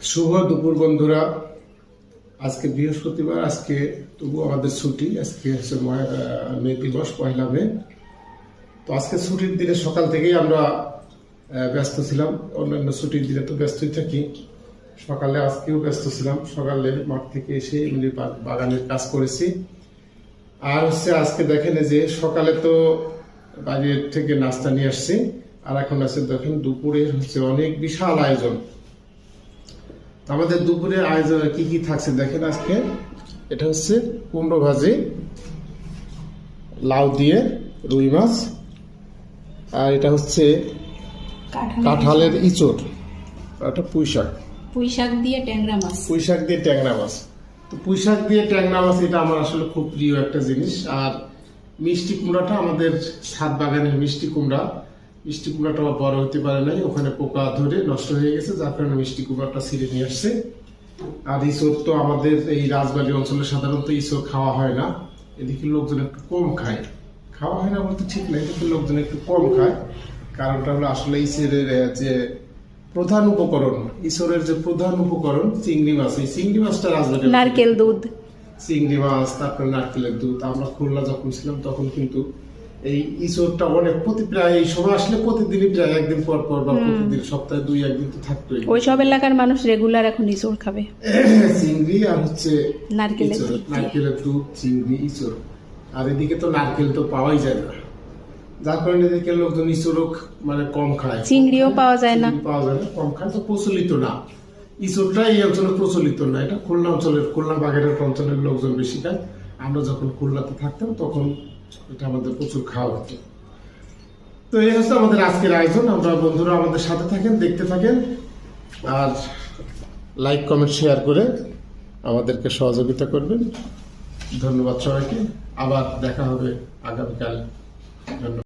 শুভ দুপুর বন্ধুরা। আজকে বৃহস্পতিবার, আজকে তবু আমাদের ছুটি। আজকে হচ্ছে মে দিবস, 1 মে। তো আজকে ছুটির দিনে সকাল থেকেই আমরা ব্যস্ত ছিলাম। অন্যান্য ছুটির দিনে তো ব্যস্তই থাকি, সকালে আজকেও ব্যস্ত ছিলাম। সকালে মাঠ থেকে এসে এমনি বাগানের কাজ করেছি। আর হচ্ছে আজকে দেখেন যে সকালে তো বাইরের থেকে নাস্তা নিয়ে আসছি, আর এখন আছে দেখেন দুপুরের হচ্ছে অনেক বিশাল আয়োজন। আমাদের দুপুরের আয়োজন কি কি থাকছে দেখেন। আজকে এটা হচ্ছে কুমড়ো ভাজি, লাউ দিয়ে রুই মাছ, আর এটা হচ্ছে কাঁঠালের ইঁচড়, একটা পুঁই শাক দিয়ে ট্যাংরা মাছ। তো পুঁই শাক দিয়ে ট্যাংরা মাছ এটা আমার আসলে খুব প্রিয় একটা জিনিস। আর মিষ্টি কুমড়াটা, আমাদের ছাদ বাগানের মিষ্টি কুমড়াটা বড় হতে পারে নাই, ওখানে পোকা ধরে নষ্ট হয়ে গেছে, যার কারণে মিষ্টি কুমড়াটা ছিঁড়ে নিয়ে আসছে। আর ইঁচড় তো আমাদের এই রাজবাড়ী অঞ্চলে সাধারণত ইঁচড় খাওয়া হয় না, এদিকে লোকজন একটু কম খায়। খাওয়া হয় না বলতে ঠিক নাই, কিন্তু লোকজন একটু কম খায়। কারণটা হলো আসলে ইঁচড়ের যে প্রধান উপকরণ, ইঁচড়ের যে প্রধান উপকরণ চিংড়ি মাছ। এই চিংড়ি মাছটা রাজবাড়ী, নারকেল দুধ, চিংড়ি মাছ, তারপরে নারকেলের দুধ। আমরা খুলনা যখন ছিলাম তখন কিন্তু এই ইঁচড়টা অনেক প্রায় এই সময় আসলে প্রতিদিনই প্রায় একদিন পর পর বা প্রতিদিন সপ্তাহে 2-1 দিন তো থাকতোই। ওই সব এলাকার মানুষ রেগুলার এখন ইঁচড় খাবে। চিংড়ি আর হচ্ছে নারকেলের দুধ, চিংড়ি, ইঁচড়। আর এদিকে তো নারকেল তো পাওয়াই যায় না, যার কারণে এদিকে লোকজন ইঁচড়ও মানে কম খায়। চিংড়িও পাওয়া যায় না, কম খায়, তো প্রচলিত না। ইঁচড়টা এই অঞ্চলে প্রচলিত না, এটা খুলনা অঞ্চলের, খুলনা বাগেরহাট অঞ্চলের লোকজন বেশি খায়। আমরা যখন খুলনাতে থাকতাম তখন এটা আমাদের প্রচুর খাওয়া হতো। তো এই হচ্ছে আমাদের আজকের আয়োজন। আমরা বন্ধুরা আমাদের সাথে থাকেন, দেখতে থাকেন, আর লাইক, কমেন্ট, শেয়ার করে আমাদেরকে সহযোগিতা করবেন। ধন্যবাদ সবাইকে। আবার দেখা হবে আগামীকাল। ধন্যবাদ।